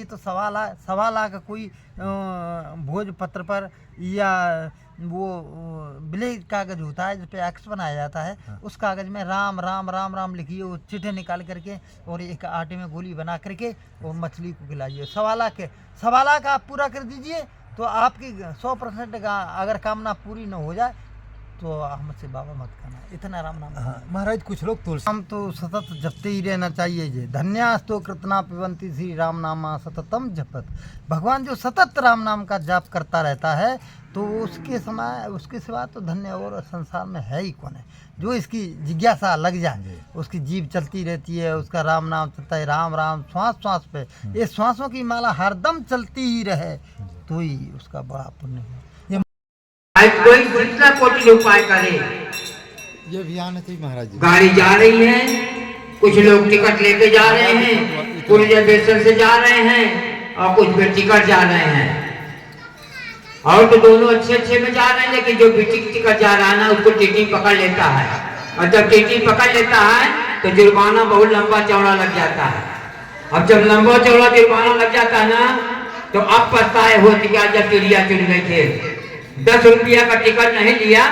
तो 1.25 लाख कोई भोजपत्र पर या वो ब्लैक कागज होता है जिस पे एक्स बनाया जाता है, उस कागज में राम राम राम राम लिखिए, वो चिट्ठे निकाल करके और एक आटे में गोली बना करके और मछली को खिलाइए। 1.25 लाख आप पूरा कर दीजिए तो आपकी 100% का अगर कामना पूरी न हो जाए तो हमसे बाबा मत करना, इतना राम नाम। हाँ महाराज, कुछ लोग तुलसी हम तो सतत जपते ही रहना चाहिए जी। धन्यास्तो कृतना पिबंती श्री राम नामा सततम जपत। भगवान जो सतत राम नाम का जाप करता रहता है तो उसके सिवा तो धन्य और संसार में है ही कौन है। जो इसकी जिज्ञासा लग जाए, उसकी जीभ चलती रहती है, उसका राम नाम चलता है, राम राम श्वास श्वास पे, ये श्वासों की माला हरदम चलती ही रहे तो ही उसका बड़ा पुण्य है। कोई दूसरा कोटि उपाय करे। ये भी आना चाहिए महाराज जी। गाड़ी जा रही है, कुछ लोग टिकट लेके जा रहे हैं, कुछ रिजर्वेशन से जा रहे हैं और कुछ टिकट जा रहे हैं, और तो दोनों अच्छे में जा रहे हैं, लेकिन जो टिकट जा रहा है ना उसको टीटी पकड़ लेता है, और जब टीटी पकड़ लेता है तो जुर्माना बहुत लंबा चौड़ा लग जाता है। अब जब लंबा चौड़ा जुर्माना लग जाता है ना तो अब पछताए होती क्या जब चिड़िया चुन गए थे। 10 रुपया का टिकट नहीं लिया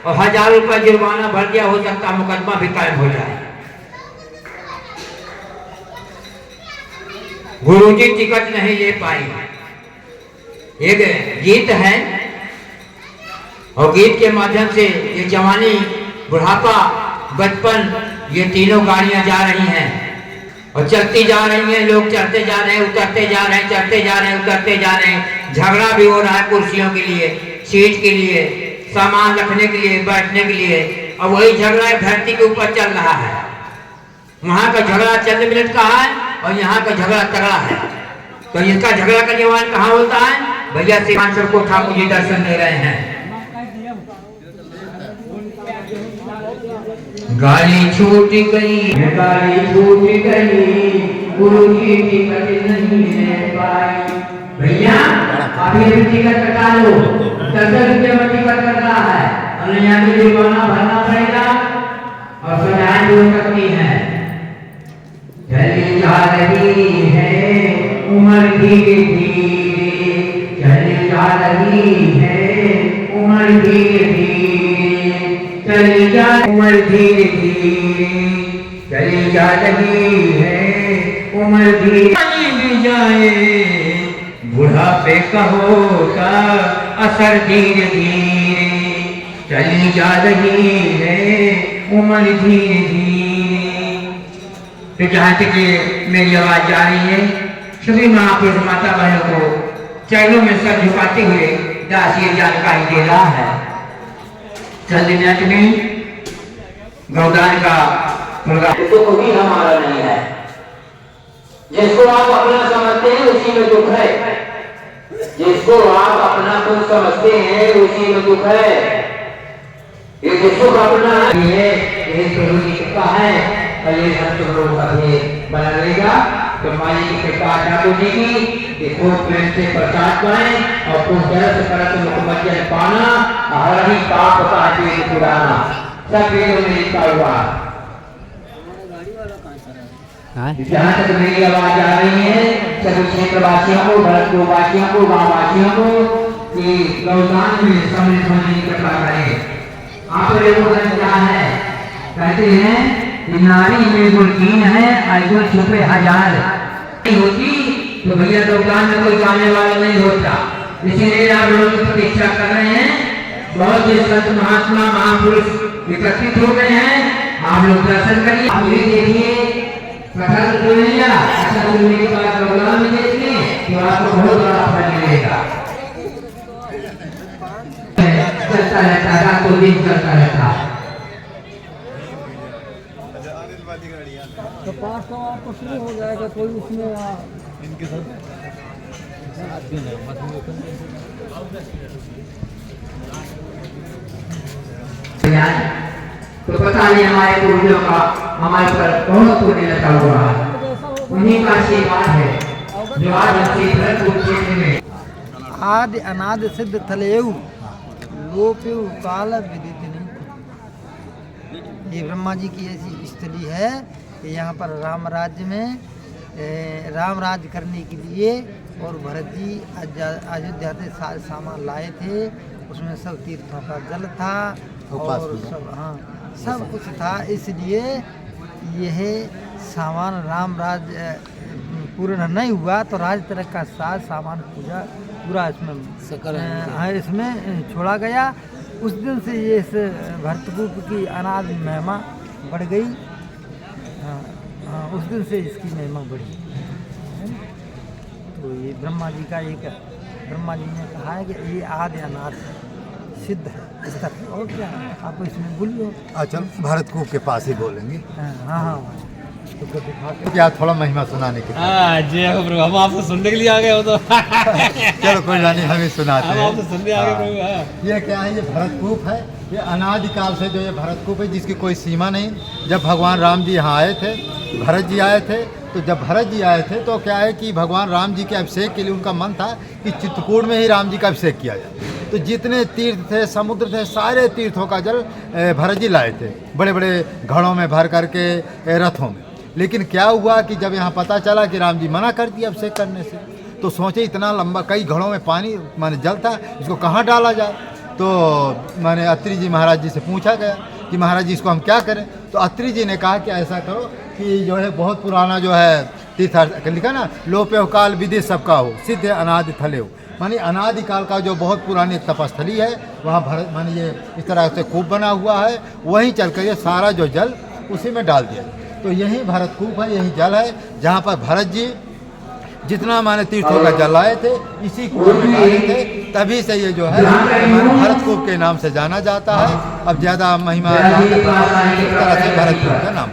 और 1000 रुपया जुर्माना भर दिया, हो सकता मुकदमा भी कायम हो जाए। गुरुजी टिकट नहीं ले पाई। एक गीत है और गीत के माध्यम से ये जवानी, बुढ़ापा, बचपन, ये तीनों गाड़ियां जा रही हैं और चलती जा रही हैं। लोग चढ़ते जा रहे हैं, उतरते जा रहे हैं, चढ़ते जा रहे हैं, उतरते जा रहे हैं। झगड़ा भी हो रहा है कुर्सियों के लिए, सीट के लिए, सामान रखने के लिए, बैठने के लिए। और वही झगड़ा धरती के ऊपर चल रहा है। वहां का झगड़ा चंद मिनट का है और यहाँ का झगड़ा तगड़ा है। तो इसका झगड़ा का निवारण कहाँ होता है? भैया सिंहासन को ठाकुर जी दर्शन दे रहे हैं। गाड़ी छूट गई, गाड़ी छूट गई, गुरु जी टिकट नहीं ले पाई। भैया अभी टिकट कटा लो, 10 रुपये में टिकट कट रहा है और यहाँ भी जुर्माना भरना पड़ेगा और सजाएं भी हो सकती है। चली जा रही है उम्र धीरे धीरे, चली जा रही है उम्र धीरे धीरे, चली जा उम्र धीरे धीरे, चली जा रही है उम्र धीरे भी जाए। बुढ़ापे का होगा असर धीरे धीरे, चली जा रही है उम्र धीरे धीरे। तो जहाँ तक मेरी आवाज जा रही है, सभी महापुरुष माता बहनों को चरणों में सर झुकाते हुए दास ये जानकारी दे रहा है। चंद मिनट में गौदान का प्रोग्राम तो कोई हमारा नहीं है। जिसको आप अपना समझते हैं उसी में दुख है, जिसको आप अपना खुद समझते हैं उसी में दुख है। ये जिसको अपना है ये प्रभु की कृपा है और ये सब लोगों का भी बना रहेगा। तो माई की कृपा ठाकुर जी की देखो प्रेम से प्रसाद पाए और कुछ जल से परत मुखमत पाना, हर ही पाप का पेट पुराना, सब वेदों में लिखा हुआ। जहाँ तक मेरी आवाज आ रही है सभी क्षेत्रवासियों को, भरतपुर वासियों को, गाँव वासियों को कि गौदान में सम्मिलित होने की कृपा करें। आप लोगों का क्या है, कहते हैं कि नारी में गुण है, आयु छुपे 1000 होती तो भैया गौदान में कोई जाने वाला नहीं होता। इसीलिए आप लोग प्रतीक्षा कर रहे हैं। बहुत से संत महात्मा महापुरुष एकत्रित हो गए हैं, आप लोग दर्शन करिए। आप भी देखिए प्रसाद मिलेगा, प्रसाद मिलने के बाद प्रोग्राम में देखिए तो आपको बहुत बड़ा फल मिलेगा। चलता रहता है, रात को दिन चलता रहता है। तो 500 आपको शुरू हो जाएगा, कोई उसमें इनके साथ तो पता नहीं हमारे पूर्वजों का हमारे पर बहुत पुण्य लगा हुआ है, उन्हीं का आशीर्वाद है जो आज भरतपुर क्षेत्र में आदि अनादि सिद्ध थलेऊ लोपेऊ काल विदित नहीं। ये ब्रह्मा जी की ऐसी स्थली है कि यहाँ पर राम राज्य में राम राज्य करने के लिए, और भरत जी अयोध्या से सारे सामान लाए थे, उसमें सब तीर्थों का जल था और सब, हाँ सब कुछ था, इसलिए यह सामान राम राज्य पूर्ण नहीं हुआ तो राज तिलक का साज सामान पूजा पूरा इसमें छोड़ा गया। उस दिन से ये इस भरतकूप की अनाद महिमा बढ़ गई। उस दिन से इसकी महिमा बढ़ी। तो ये ब्रह्मा जी का एक, ब्रह्मा जी ने कहा है कि ये आदि अनाद सिद्ध है स्तर, और क्या आपको इसमें बोलिए। अच्छा, भरतकूप के पास ही बोलेंगे। हाँ क्या थोड़ा महिमा सुनाने के लिए? जी प्रभु, हम आपसे सुनने के लिए आ गए हो तो चलो कोई बात नहीं, हमें सुनाते हम हैं। आपसे सुनने आ गए प्रभु। ये क्या है? ये भरतकूप है। ये अनादिकाल से जो ये भरतकूप है, जिसकी कोई सीमा नहीं। जब भगवान राम जी यहाँ आए थे, भरत जी आए थे, तो जब भरत जी आए थे तो क्या है कि भगवान राम जी के अभिषेक के लिए उनका मन था कि चित्रकूट में ही राम जी का अभिषेक किया जाए। तो जितने तीर्थ थे, समुद्र थे, सारे तीर्थों का जल भरत जी लाए थे, बड़े बड़े घड़ों में भर करके, रथों में। लेकिन क्या हुआ कि जब यहाँ पता चला कि राम जी मना कर दिया अभिषेक करने से, तो सोचे इतना लंबा, कई घड़ों में पानी माने जल था, इसको कहाँ डाला जाए। तो माने अत्रि जी महाराज जी से पूछा गया कि महाराज जी इसको हम क्या करें। तो अत्रि जी ने कहा कि ऐसा करो कि जो है बहुत पुराना जो है तीर्थ लिखा ना, लोप्यो काल विधि सबका हो, सिद्ध अनादि थले हो, मानी अनादिकाल का जो बहुत पुरानी तपस्थली है, वहाँ भरत मानी ये इस तरह से कूप बना हुआ है, वहीं चल कर ये सारा जो जल उसी में डाल दिया। तो यही भरतकूप है, यही जल है जहाँ पर भरत जी जितना माने तीर्थों का जल लाए थे, इसी कुएं में डाले थे। तभी से ये जो है भरतकूप के नाम से जाना जाता है। अब ज़्यादा महिमा इस तरह से भरतकूप का नाम।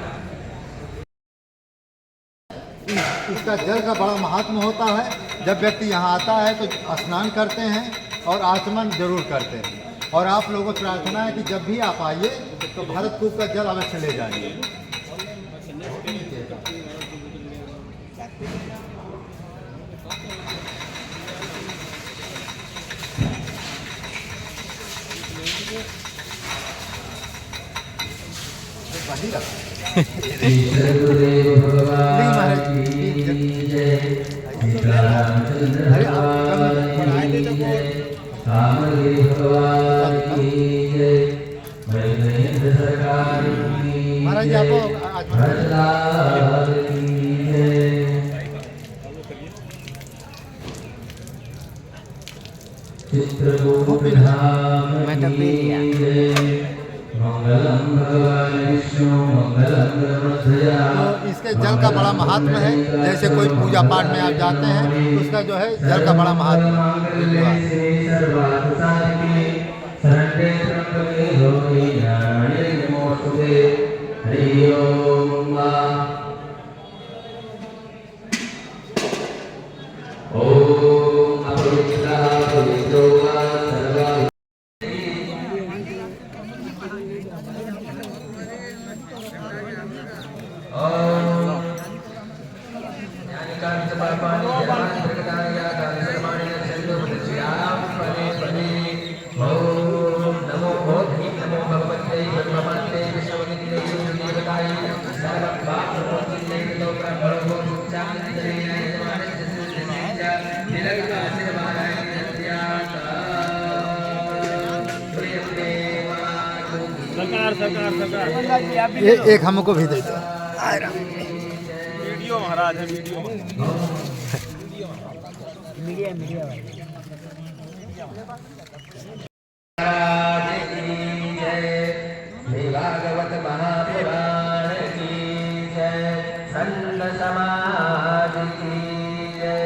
इसका जल का बड़ा महात्मा होता है। जब व्यक्ति यहाँ आता है तो स्नान करते हैं और आचमन जरूर करते हैं। और आप लोगों को प्रार्थना है कि जब भी आप आइए तो भरतकूप का जल अवश्य ले जाइए। महाराज तो इसके जल का बड़ा महात्मा है। जैसे कोई पूजा पाठ में आप जाते हैं तो उसका जो है जल का बड़ा महात्मा सरकार एक हमको भी दे दो। वीडियो महाराज है, वीडियो मीडिया भागवत महापुराण की जय, संत समाज की जय।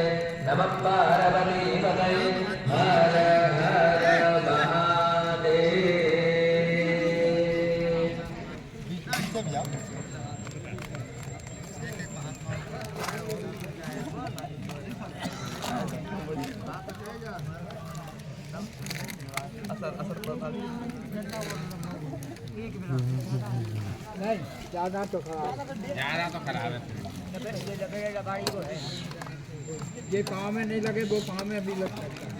नमः पार्वती पतये हर हर महादेव। नहीं ज़्यादा तो खराब है। ये पाँव में नहीं लगे, वो पाँव में अभी लग सकता है।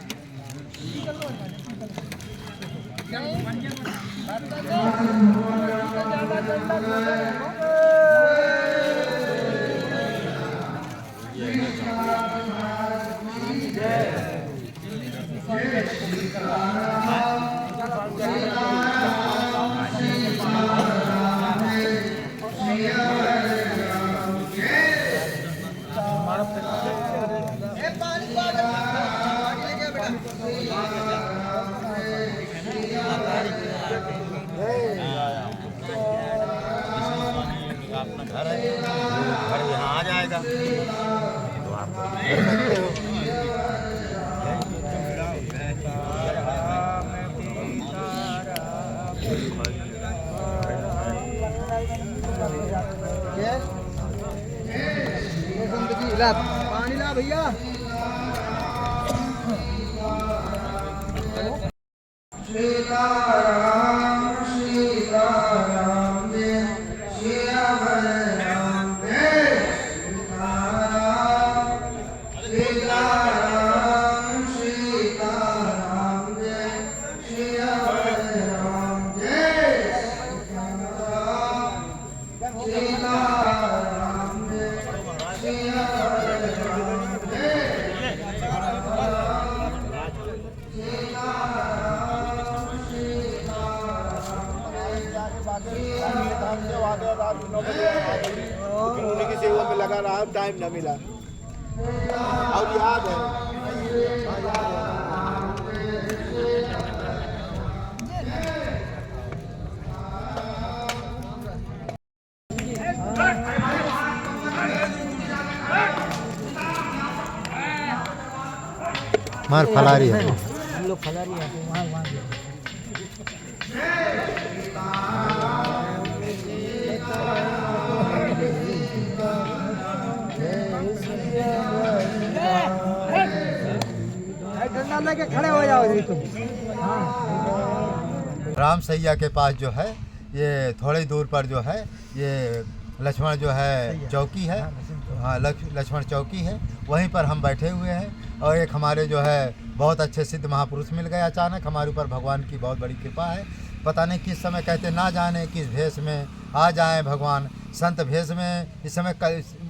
अपना घर है, घर यहाँ आ जाएगा तो आप कर सकते हो। पानी ला भैया। की सेवा में लगा रहा, टाइम न मिला और याद है। मार फलारी है हम लोग खिलाड़ी हैं तो वहाँ डंडा लेके खड़े हो जाओ जी तुम। राम सैया के पास जो है ये थोड़ी दूर पर जो है ये लक्ष्मण जो है चौकी है, हाँ लक्ष्मण चौकी है, वहीं पर हम बैठे हुए हैं। और एक हमारे जो है बहुत अच्छे सिद्ध महापुरुष मिल गए अचानक, हमारे ऊपर भगवान की बहुत बड़ी कृपा है। पता नहीं किस समय कहते ना जाने किस भेष में आ जाएं भगवान, संत भेष में इस समय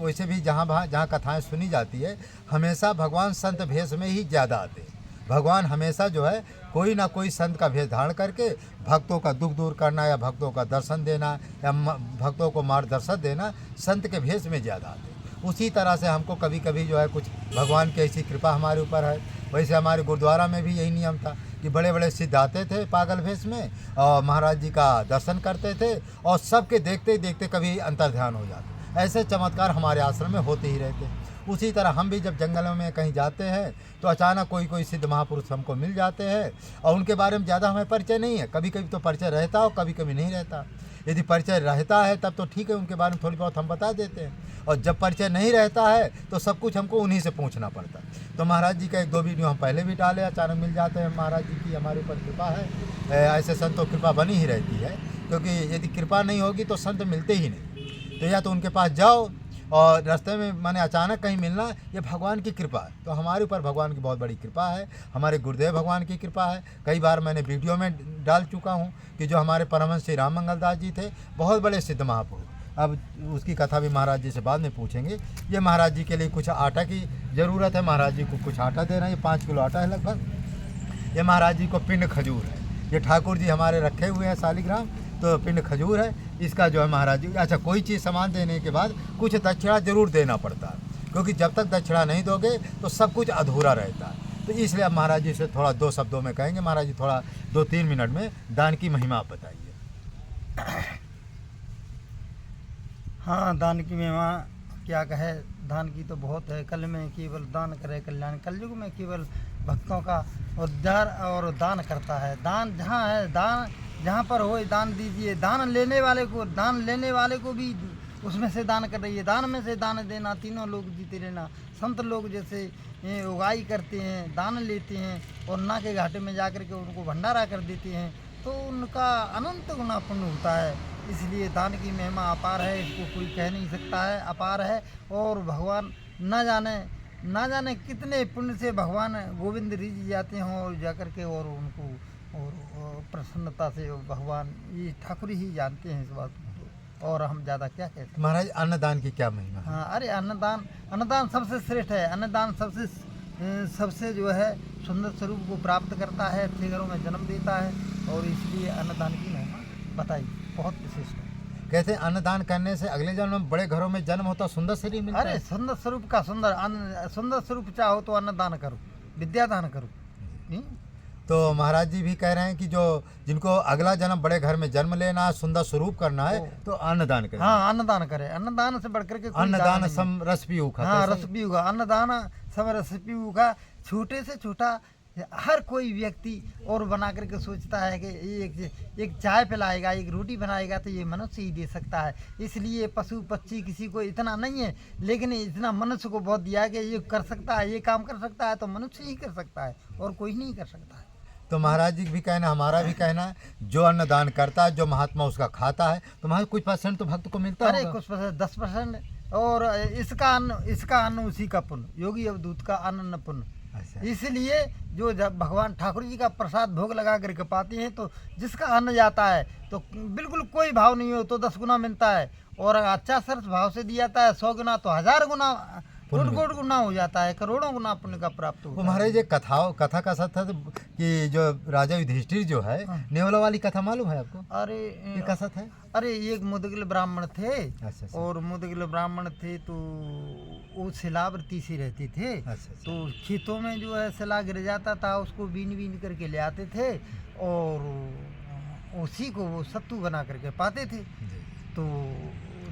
वैसे भी जहाँ कथाएं सुनी जाती है हमेशा भगवान संत भेष में ही ज़्यादा आते हैं। भगवान हमेशा जो है कोई ना कोई संत का भेष धारण करके भक्तों का दुख दूर करना या भक्तों का दर्शन देना या भक्तों को मार्गदर्शन देना संत के भेष में ज़्यादा आते हैं। उसी तरह से हमको कभी कभी जो है कुछ भगवान की ऐसी कृपा हमारे ऊपर है। वैसे हमारे गुरुद्वारा में भी यही नियम था कि बड़े बड़े सिद्ध आते थे पागल भेष में और महाराज जी का दर्शन करते थे और सबके देखते देखते कभी अंतर्ध्यान हो जाते। ऐसे चमत्कार हमारे आश्रम में होते ही रहते हैं। उसी तरह हम भी जब जंगलों में कहीं जाते हैं तो अचानक कोई सिद्ध महापुरुष हमको मिल जाते हैं और उनके बारे में ज़्यादा हमें परिचय नहीं है। कभी कभी तो परिचय रहता और कभी कभी नहीं रहता। यदि परिचय रहता है तब तो ठीक है, उनके बारे में थोड़ी बहुत हम बता देते हैं, और जब परिचय नहीं रहता है तो सब कुछ हमको उन्हीं से पूछना पड़ता है। तो महाराज जी का एक दो वीडियो हम पहले भी डाले, अचानक मिल जाते हैं। महाराज जी की हमारे ऊपर कृपा है, ऐसे संतों की कृपा बनी ही रहती है, क्योंकि यदि कृपा नहीं होगी तो संत मिलते ही नहीं। तो या तो उनके पास जाओ और रास्ते में माने अचानक कहीं मिलना, ये भगवान की कृपा है। तो हमारे ऊपर भगवान की बहुत बड़ी कृपा है, हमारे गुरुदेव भगवान की कृपा है। कई बार मैंने वीडियो में डाल चुका हूँ कि जो हमारे परमहंस श्री राम मंगल दास जी थे, बहुत बड़े सिद्ध महापुरुष। अब उसकी कथा भी महाराज जी से बाद में पूछेंगे। ये महाराज जी के लिए कुछ आटा की ज़रूरत है, महाराज जी को कुछ आटा दे रहे हैं। ये 5 किलो आटा है लगभग। ये महाराज जी को पिंड खजूर है, ये ठाकुर जी हमारे रखे हुए हैं शालिग्राम, तो पिंड खजूर है। इसका जो है महाराज जी, अच्छा कोई चीज़ सामान देने के बाद कुछ दक्षिणा जरूर देना पड़ता है, क्योंकि जब तक दक्षिणा नहीं दोगे तो सब कुछ अधूरा रहता है। तो इसलिए अब महाराज जी से थोड़ा 2 शब्दों में कहेंगे। महाराज जी थोड़ा 2-3 मिनट में दान की महिमा आप बताइए। हाँ, दान की महिमा क्या कहे, दान की तो बहुत है। कल में केवल दान करे कल्याण, कलयुग में केवल भक्तों का उद्धार और दान करता है। दान जहाँ है, दान जहाँ पर हो दान दीजिए। दान लेने वाले को भी उसमें से दान कर रही है। दान में से दान देना, तीनों लोग जीते रहना। संत लोग जैसे उगाई करते हैं, दान लेते हैं और ना के घाटे में जाकर के उनको भंडारा कर देते हैं, तो उनका अनंत गुना पुण्य होता है। इसलिए दान की महिमा अपार है, इसको कोई कह नहीं सकता है, अपार है। और भगवान ना जाने कितने पुण्य से भगवान गोविंद रिझ जाते हैं और जाकर के और उनको और प्रसन्नता से भगवान, ये ठाकुर ही जानते हैं इस बात को, और हम ज़्यादा क्या कहते हैं। महाराज अन्नदान की क्या महिमा है? हाँ, अरे अन्नदान सबसे श्रेष्ठ है। अन्नदान सबसे जो है सुंदर स्वरूप को प्राप्त करता है, अच्छे घरों में जन्म देता है, और इसलिए अन्नदान की महिमा बताई बहुत विशिष्ट है। कहते हैं अन्नदान करने से अगले जन्म में बड़े घरों में जन्म होता, सुंदर शरीर मिलता अरे है। सुंदर स्वरूप का सुंदर स्वरूप चाहो तो अन्नदान करो, विद्या दान करो। तो महाराज जी भी कह रहे हैं कि जो जिनको अगला जन्म बड़े घर में जन्म लेना है, सुंदर स्वरूप करना है, तो अन्नदान करें। हाँ, अन्नदान करे। अन्नदान से बढ़कर के कोई अन्नदान दान नहीं है। सम रस पीऊ का। हाँ, रस पीऊ का अन्नदान सम रस पीऊ का। छोटे से छोटा हर कोई व्यक्ति और बना करके सोचता है कि एक चाय पिलाएगा, एक रोटी बनाएगा तो ये मनुष्य ही दे सकता है। इसलिए पशु पक्षी किसी को इतना नहीं है, लेकिन इतना मनुष्य को बहुत दिया है कि ये कर सकता है, ये काम कर सकता है, तो मनुष्य ही कर सकता है और कोई नहीं कर सकता है। तो महाराज जी भी कहना, हमारा भी कहना है, जो अन्नदान करता है, जो महात्मा उसका खाता है, तो महाराज कुछ % तो भक्त को मिलता है। अरे कुछ % 10%। और इसका अन्न उसी का पुण्य, योगी अवधूत का अन्न पुण्य। अच्छा। इसलिए जो जब भगवान ठाकुर जी का प्रसाद भोग लगा करके पाते हैं, तो जिसका अन्न जाता है तो बिल्कुल कोई भाव नहीं हो तो 10 गुना मिलता है, और अच्छा सरस भाव से दिया जाता है 100 गुना तो 1000 गुना, कोट गुना हो जाता है, करोड़ों गुना पुण्य का प्राप्त वो होता है। महाराज ये कथा का सत्य था कि जो राजा युधिष्ठिर जो है, नेवला वाली कथा मालूम है आपको? अरे ये का सत्य है? अरे एक मुदगल ब्राह्मण थे, अच्छा। और मुदगल ब्राह्मण थे तो वो शिलावृत्ति से रहते थे। अच्छा। तो खेतों में जो है शिला गिर जाता था, उसको बीन बीन करके ले आते थे और उसी को वो सत्तू बना करके पाते थे। तो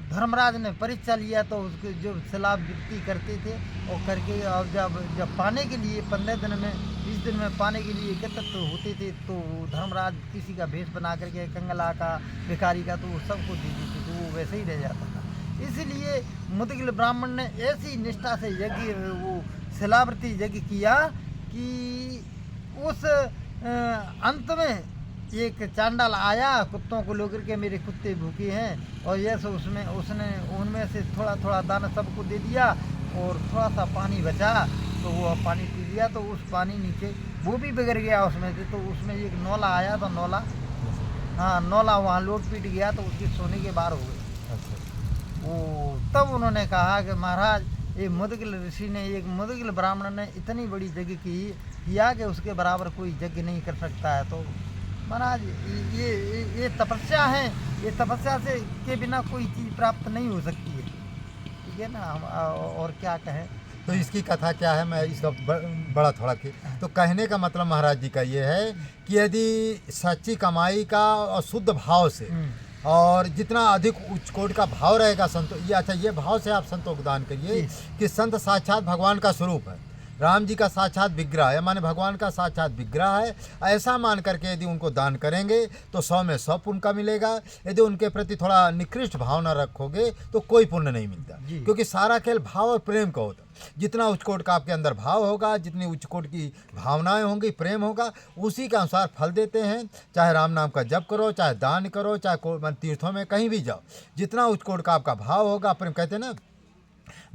धर्मराज ने परीक्षा लिया तो उसके जो शिलावृत्ति करते थे और करके, अब जब पाने के लिए 15 दिन में 20 दिन में पाने के लिए एकत्रित होते थे, तो धर्मराज किसी का भेष बना करके, कंगला का, भिखारी का, तो वो सबको दे देते, तो वो वैसे ही रह जाता था। इसलिए मुदगल ब्राह्मण ने ऐसी निष्ठा से यज्ञ, वो शिलावृत्ति यज्ञ किया कि उस अंत में एक चांडाल आया, कुत्तों को लेकर के, मेरे कुत्ते भूखे हैं, और ये सब उसने उनमें से थोड़ा थोड़ा दाना सबको दे दिया, और थोड़ा सा पानी बचा तो वो पानी पी लिया, तो उस पानी नीचे वो भी बिगड़ गया उसमें से। तो उसमें एक नौला आया, तो नौला वहाँ लोट पीट गया, तो उसके सोने के बाहर हो गए। वो तब उन्होंने कहा कि महाराज, ये मुदगल ऋषि ने, एक मुदगल ब्राह्मण ने इतनी बड़ी यज्ञ किया कि उसके बराबर कोई यज्ञ नहीं कर सकता है। तो महाराज ये तपस्या है, ये तपस्या से के बिना कोई चीज़ प्राप्त नहीं हो सकती है। ठीक है ना, हम और क्या कहें। तो इसकी कथा क्या है, मैं इसका बड़ा थोड़ा तो कहने का मतलब महाराज जी का ये है कि यदि सच्ची कमाई का और शुद्ध भाव से, और जितना अधिक उच्च कोट का भाव रहेगा संतो, ये अच्छा, ये भाव से आप संतों को दान करिए कि संत साक्षात भगवान का स्वरूप है, राम जी का साक्षात विग्रह है, माने भगवान का साक्षात विग्रह है। ऐसा मान करके यदि उनको दान करेंगे तो 100 में 100 पुण्य का मिलेगा। यदि उनके प्रति थोड़ा निकृष्ट भावना रखोगे तो कोई पुण्य नहीं मिलता, क्योंकि सारा खेल भाव और प्रेम का होता है। जितना उच्च कोट का आपके अंदर भाव होगा, जितनी उच्च कोट की भावनाएं होंगी, प्रेम होगा, उसी के अनुसार फल देते हैं। चाहे राम नाम का जप करो, चाहे दान करो, चाहे तीर्थों में कहीं भी जाओ, जितना उच्च कोट का आपका भाव होगा, प्रेम कहते हैं ना,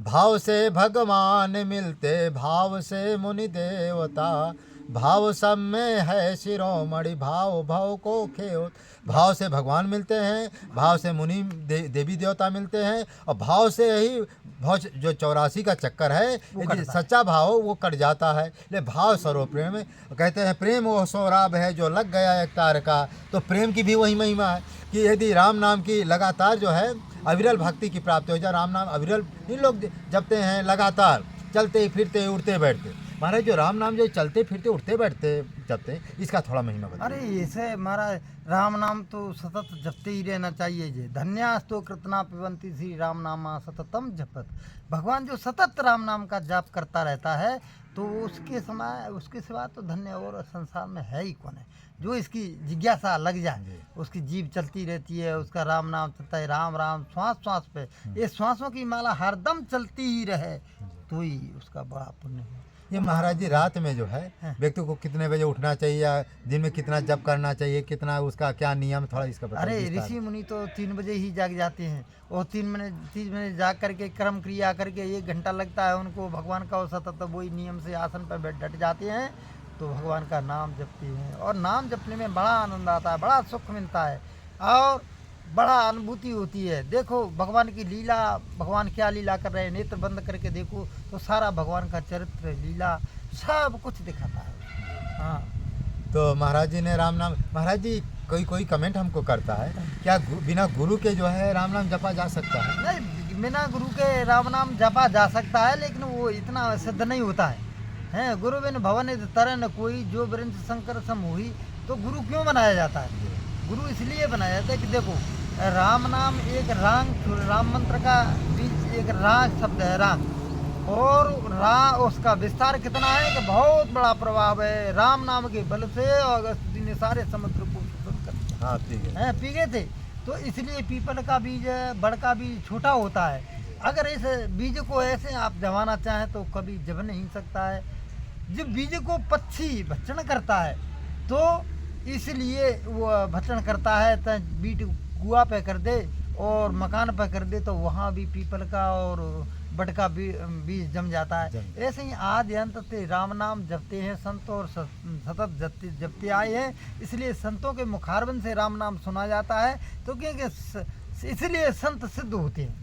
भाव से भगवान मिलते, भाव से मुनि देवता, भाव सब में है शिरोमणि, भाव भाव को खेओ। भाव से भगवान मिलते हैं, भाव से मुनि देवी देवता मिलते हैं, और भाव से ही भाव जो 84 का चक्कर है, यदि सच्चा भाव वो कट जाता है। ले भाव सर्वप्रेम, कहते हैं प्रेम वो सौराब है जो लग गया एक तार का। तो प्रेम की भी वही महिमा है कि यदि राम नाम की लगातार जो है अविरल भक्ति की प्राप्ति हो जाए, राम नाम अविरल इन लोग जपते हैं लगातार, चलते फिरते उठते बैठते। महाराज जो राम नाम जो चलते फिरते उठते बैठते जपते हैं, इसका थोड़ा महिमा बताइए। अरे ऐसे महाराज राम नाम तो सतत जपते ही रहना चाहिए। जे धन्यास्तो कृतना पिबंती श्री राम नामा सततम जपत। भगवान जो सतत राम नाम का जाप करता रहता है, तो उसके सिवा तो धन्य और संसार में है ही कौन है। जो इसकी जिज्ञासा लग जाए, उसकी जीव चलती रहती है, उसका राम नाम चलता है, राम राम श्वास श्वास पे, ये श्वासों की माला हरदम चलती ही रहे, तो ही उसका बड़ा पुण्य है। ये महाराज जी रात में जो है व्यक्ति को कितने बजे उठना चाहिए, या दिन में कितना जप करना चाहिए, कितना उसका क्या नियम, थोड़ा इसका बताइए। अरे ऋषि मुनि तो 3 बजे ही जाग जाते हैं, और 3 मिनट जाग करके कर्म क्रिया करके 1 घंटा लगता है उनको भगवान का सतत, वही नियम से आसन पर डट जाते हैं, तो भगवान का नाम जपते हैं। और नाम जपने में बड़ा आनंद आता है, बड़ा सुख मिलता है, और बड़ा अनुभूति होती है। देखो भगवान की लीला, भगवान क्या लीला कर रहे हैं, नेत्र बंद करके देखो तो सारा भगवान का चरित्र, लीला सब कुछ दिखाता है। हाँ, तो महाराज जी ने राम नाम, महाराज जी कोई कमेंट हमको करता है, क्या बिना गुरु के जो है राम नाम जपा जा सकता है? नहीं, बिना गुरु के राम नाम जपा जा सकता है, लेकिन वो इतना सिद्ध नहीं होता है। हैं गुरु बिन भवन तरह न कोई, जो वृंश शंकर सम हुई। तो गुरु क्यों बनाया जाता है? गुरु इसलिए बनाया जाता है कि देखो राम नाम एक राम मंत्र का बीच एक राग शब्द है, राग, और उसका विस्तार कितना है कि बहुत बड़ा प्रभाव है। राम नाम के बल से अगस्त जी ने सारे समुद्र को शुद्ध कर हाँ ठीक है। पी गए थे। तो इसलिए पीपल का बीज बड़ का बीज छोटा होता है। अगर इस बीज को ऐसे आप जमाना चाहें तो कभी जम नहीं सकता है। जब बीज को पक्षी भक्षण करता है तो इसलिए वो भक्षण करता है, तो बीज कुआ पे कर दे और मकान पे कर दे तो वहाँ भी पीपल का और बड़ का बीज जम जाता है। ऐसे ही आदि अंत से राम नाम जपते हैं संत और सतत जपते आए हैं। इसलिए संतों के मुखारबंद से राम नाम सुना जाता है। तो क्योंकि इसलिए संत सिद्ध होते हैं।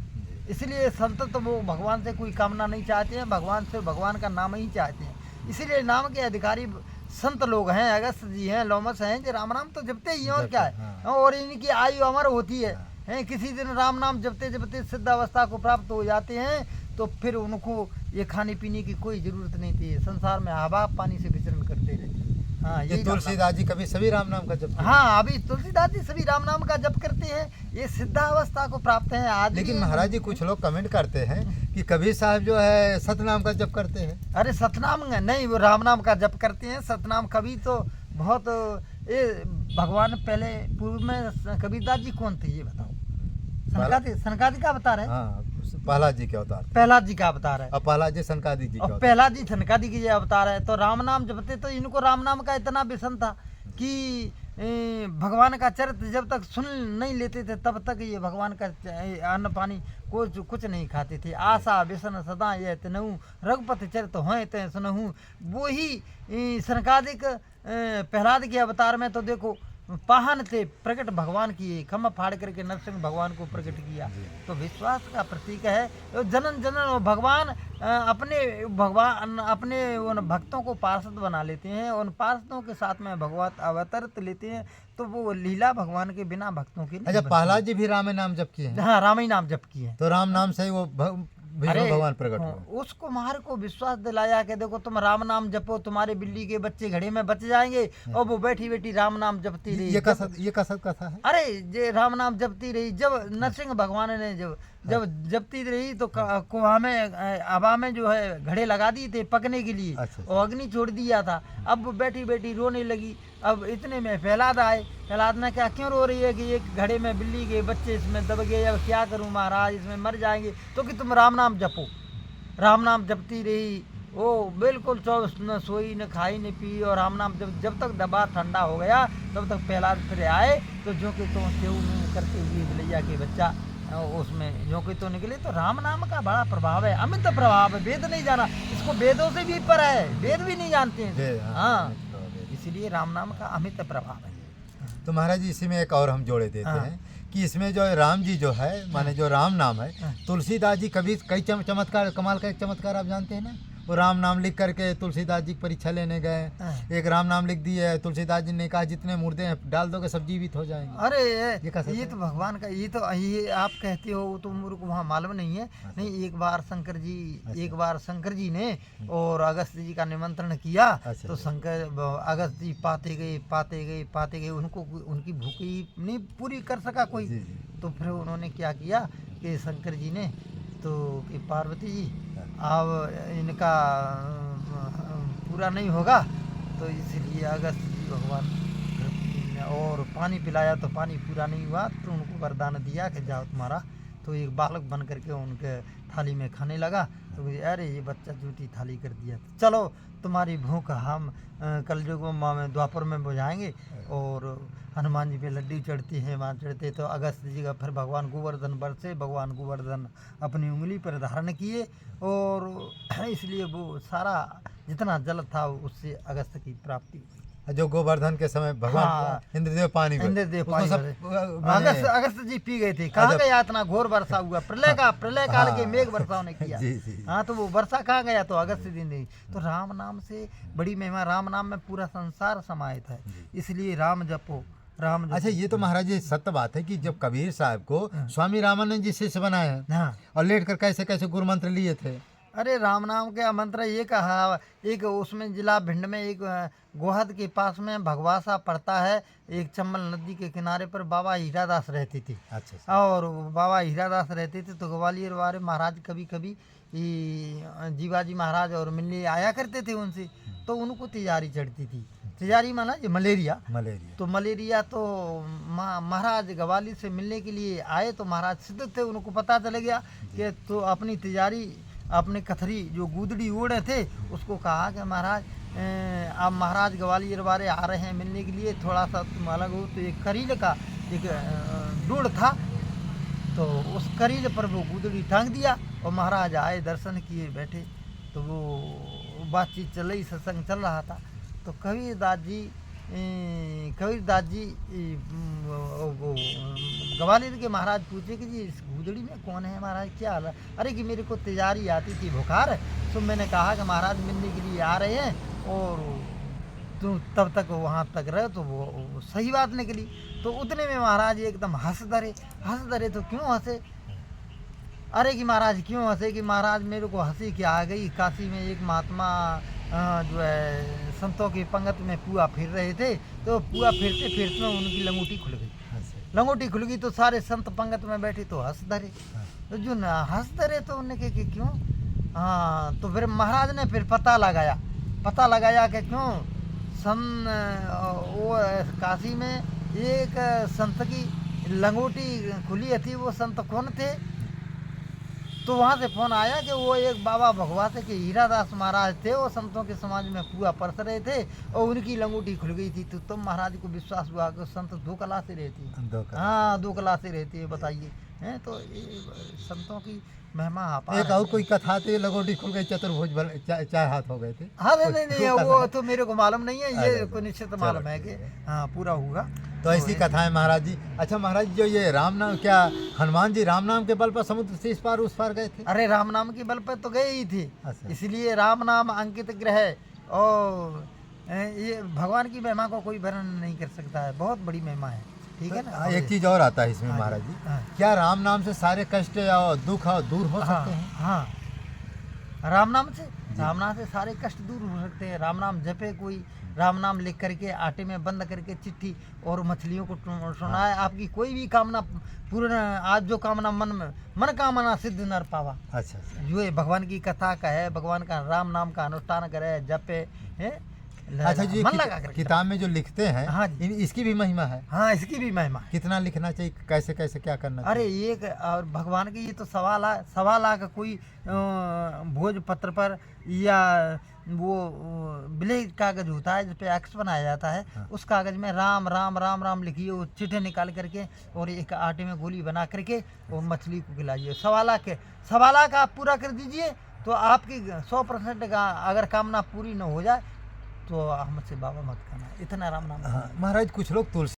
इसलिए संत तो वो भगवान से कोई कामना नहीं चाहते हैं, भगवान से भगवान का नाम ही चाहते हैं। इसीलिए नाम के अधिकारी संत लोग हैं, अगस्त जी हैं, लोमस हैं, जो राम नाम तो जपते ही हैं और क्या है। और इनकी आयु अमर होती है। किसी दिन राम नाम जपते जपते सिद्ध अवस्था को प्राप्त हो जाते हैं तो फिर उनको ये खाने पीने की कोई जरूरत नहीं थी, संसार में हवा पानी से विचरण करते रहते। हाँ, ये तुलसीदास जी कभी सभी राम नाम का जप करते हैं। हाँ, अभी तुलसीदास जी सभी राम नाम का जप करते हैं, ये सिद्धावस्था को प्राप्त है आज। लेकिन महाराज जी कुछ लोग कमेंट करते हैं कि कबीर साहब जो है सतनाम का जप करते हैं। अरे सतनाम नहीं, वो राम नाम का जप करते हैं। सतनाम कभी तो बहुत ये भगवान पहले पूर्व में कबीरदास जी कौन थे ये बताओ? सनकादि का अवतार है। हाँ, प्रहलाद जी के अवतार, प्रहलाद जी का अवतार है। और प्रहलाद जी सनकादि जी और प्रहलाद जी सनकादि की अवतार है। तो राम नाम जपते तो इनको राम नाम का इतना व्यसन था कि भगवान का चरित्र जब तक सुन नहीं लेते थे तब तक ये भगवान का अन्न पानी कुछ नहीं खाते थे। आशा व्यसन सदा ये तनहु, रघुपति चरित्र होए ते सुनहु। वो ही सनकादिक प्रहलाद के अवतार में तो देखो पाहन थे प्रकट भगवान किए, खम फाड़ करके नरसिंह भगवान को प्रकट किया। तो विश्वास का प्रतीक है। तो जनन जनन भगवान अपने उन भक्तों को पार्षद बना लेते हैं, उन पार्षदों के साथ में भगवत अवतरित लेते हैं। तो वो लीला भगवान के बिना भक्तों की नहीं। अच्छा, प्रहलाद जी भी राम नाम जप किए हैं? हाँ, राम ही नाम जप किए हैं। तो राम नाम से ही वो भगवान प्रकट हुए। उस कुमार को विश्वास दिलाया कि देखो तुम राम नाम जपो, तुम्हारे बिल्ली के बच्चे घड़े में बच जाएंगे। और वो बैठी बैठी राम नाम जपती रही। ये कसद कथा है। अरे ये राम नाम जपती रही। जब नरसिंह भगवान ने जब जपती रही तो कुआं में हवा में जो है घड़े लगा दिए थे पकने के लिए। अच्छा। और अग्नि छोड़ दिया था। अब वो बैठी बैठी रोने लगी। अब इतने में प्रहलाद आए। प्रहलाद ने क्या क्यों रो रही है कि एक घड़े में बिल्ली के बच्चे इसमें दब गए, अब क्या करूं महाराज, इसमें मर जाएंगे। तो कि तुम राम नाम जपो। राम नाम जपती रही। वो बिल्कुल न सोई न खाई न पी। और राम नाम जब तक दबा ठंडा हो गया तब तक प्रहलाद फिर आए। तो जो कि तो करते हुए भलैया के बच्चा उसमें जो कि तो निकले। तो राम नाम का बड़ा प्रभाव है, अमित प्रभाव है। वेद नहीं जाना, इसको वेदों से भी पर है, वेद भी नहीं जानते हैं। हाँ, इसलिए राम नाम का अमित प्रभाव है। तो महाराज जी इसी में एक और हम जोड़े देते हैं कि इसमें जो राम जी जो है माने जो राम नाम है, तुलसीदास जी कभी कई चमत्कार, कमाल का एक चमत्कार आप जानते हैं ना, वो राम नाम लिख करके तुलसीदास जी परीक्षा लेने गए। एक राम नाम लिख दिए, तुलसीदास जी ने कहा जितने मुर्दे हैं डाल दोगे सब जीवित हो जाएंगे। अरे ये तो भगवान का, ये आप कहते हो तो मेरे को वहाँ मालूम नहीं है। नहीं, एक बार शंकर जी ने और अगस्त जी का निमंत्रण किया। तो अगस्त जी पाते गए उनको उनकी भूख ही नहीं पूरी कर सका कोई। तो फिर उन्होंने क्या किया कि शंकर जी ने तो कि पार्वती जी अब इनका पूरा नहीं होगा, तो इसलिए अगस्त जी भगवान और पानी पिलाया तो पानी पूरा नहीं हुआ। तो उनको वरदान दिया कि जाओ तुम्हारा। तो एक बालक बन करके उनके थाली में खाने लगा। तो अरे ये बच्चा झूठी थाली कर दिया, चलो तुम्हारी भूख हम कलयुग में द्वापर में बुझाएंगे। और हनुमान जी पे लड्डू चढ़ती है, वहाँ चढ़ते। तो अगस्त जी का फिर भगवान गोवर्धन बरसे। भगवान गोवर्धन अपनी उंगली पर धारण किए और इसलिए वो सारा जितना जल था उससे अगस्त की प्राप्ति हुई। जो गोवर्धन के समय भगवान इंद्रदेव पानी अगस्त जी पी गए थे। कहाँ गया इतना घोर वर्षा हुआ, प्रलय काल के मेघ वर्षा ने किया। हाँ, तो वो वर्षा कहाँ गया, तो अगस्त दिन नहीं। तो राम नाम से बड़ी महिमा, राम नाम में पूरा संसार समाहित है। इसलिए राम जपो, राम जपो। अच्छा, ये तो महाराज जी सत्य बात है कि जब कबीर साहब को स्वामी रामानंद जी शिष्य बनाए और लेट कर कैसे कैसे गुरु मंत्र लिए थे, अरे राम नाम का मंत्र ये कहा, एक उसमें जिला भिंड में एक गोहद के पास में भगवासा पड़ता है, एक चंबल नदी के किनारे पर बाबा हीरादास रहती थी। अच्छा और बाबा हीरादास रहते थे तो ग्वालियर वाले महाराज कभी कभी जीवाजी महाराज और मिलने आया करते थे उनसे, तो उनको तिजारी चढ़ती थी। तिजारी माना ये मलेरिया। मलेरिया। तो मलेरिया तो महाराज ग्वालियर से मिलने के लिए आए तो महाराज सिद्ध थे, उनको पता चल गया कि तो अपनी तिजारी अपने कथरी जो गूदड़ी ओढ़े थे उसको कहा कि महाराज आप महाराज ग्वालियर वाले आ रहे हैं मिलने के लिए, थोड़ा सा तुम अलग हो। तो एक करील का एक डोड़ था, तो उस करील पर वो गूदड़ी टांग दिया और महाराज आए, दर्शन किए, बैठे। तो वो बातचीत चल रही, सत्संग चल रहा था। तो कबीरदास जी वो ग्वालियर के महाराज पूछे कि जी इस गूदड़ी में कौन है महाराज, क्या हाल है? अरे कि मेरे को तिजारी आती थी, बुखार, तो मैंने कहा कि महाराज मिलने के लिए आ रहे हैं और तुम तब तक वहाँ तक रहे, तो वो सही बात निकली। तो उतने में महाराज एकदम हंस धरे। तो क्यों हंसे? अरे कि महाराज क्यों हंसे? कि महाराज मेरे को हंसी क्या आ गई, काशी में एक महात्मा जो है संतों की पंगत में पुआ फिर रहे थे, तो पुआ फिरते फिरते उनकी लंगोटी खुल गई। लंगोटी खुल गई तो सारे संत पंगत में बैठे तो हंस धरे। तो जो न हंस धरे तो उन्होंने कहा कि क्यों? हाँ, तो फिर महाराज ने फिर पता लगाया कि क्यों वो काशी में एक संत की लंगोटी खुली थी। वो संत कौन थे? तो वहाँ से फोन आया कि वो एक बाबा भगवाते के हीरादास महाराज थे, वो संतों के समाज में पुआ परस रहे थे और उनकी लंगोटी खुल गई थी। तो तुम महाराज को विश्वास हुआ कि संत 2 कला से रहती है। हाँ, 2 कला से रहती है, बताइए। हैं तो ये संतों की महिमा आप। एक और कोई कथा थी, लगोटी खुल गई, चतुर्भुज 4 हाथ हो गए थे। हाँ नहीं वो तो मेरे को मालूम नहीं है, ये को निश्चित मालूम है कि हाँ पूरा होगा। तो ऐसी कथाएं महाराज जी। अच्छा महाराज जी, जो ये राम नाम, क्या हनुमान जी राम नाम के बल पर समुद्र से इस पार उस पार गए थे? अरे राम नाम के बल पर तो गए ही थे। अच्छा। इसलिए राम नाम अंकित ग्रह, और ये भगवान की महिमा को कोई वर्णन नहीं कर सकता है, बहुत बड़ी महिमा है। ठीक है ना। एक चीज और आता है इसमें महाराज जी, क्या राम नाम से सारे कष्ट और दुख दूर हो सकते हैं? हाँ, राम नाम से सारे कष्ट दूर हो सकते हैं। राम नाम जपे कोई, राम नाम लिख करके आटे में बंद करके चिट्ठी और मछलियों को सुनाए, आपकी कोई भी कामना पूर्ण, आज जो कामना मन कामना सिद्ध नर पावा। अच्छा। जो ये भगवान की कथा का है, भगवान का राम नाम का अनुष्ठान करे, जपे है। अच्छा जी, मन लगा कर किताब में जो लिखते हैं, हाँ जी, इसकी भी महिमा है? हाँ, इसकी भी महिमा है। कितना लिखना चाहिए, कैसे कैसे क्या करना अरे चाहिए? एक और भगवान की ये तो सवा लाख कोई भोजपत्र पर या वो ब्लैक कागज होता है जिस पे एक्स बनाया जाता है। हाँ। उस कागज में राम राम राम राम लिखिए, वो चिट्ठे निकाल करके और एक आटे में गोली बना करके और मछली को खिलाइए। सवा लाख आप पूरा कर दीजिए तो आपकी 100% का अगर कामना पूरी न हो जाए तो हमसे बाबा मत करना। इतना राम नाम। महाराज कुछ लोग तुलसी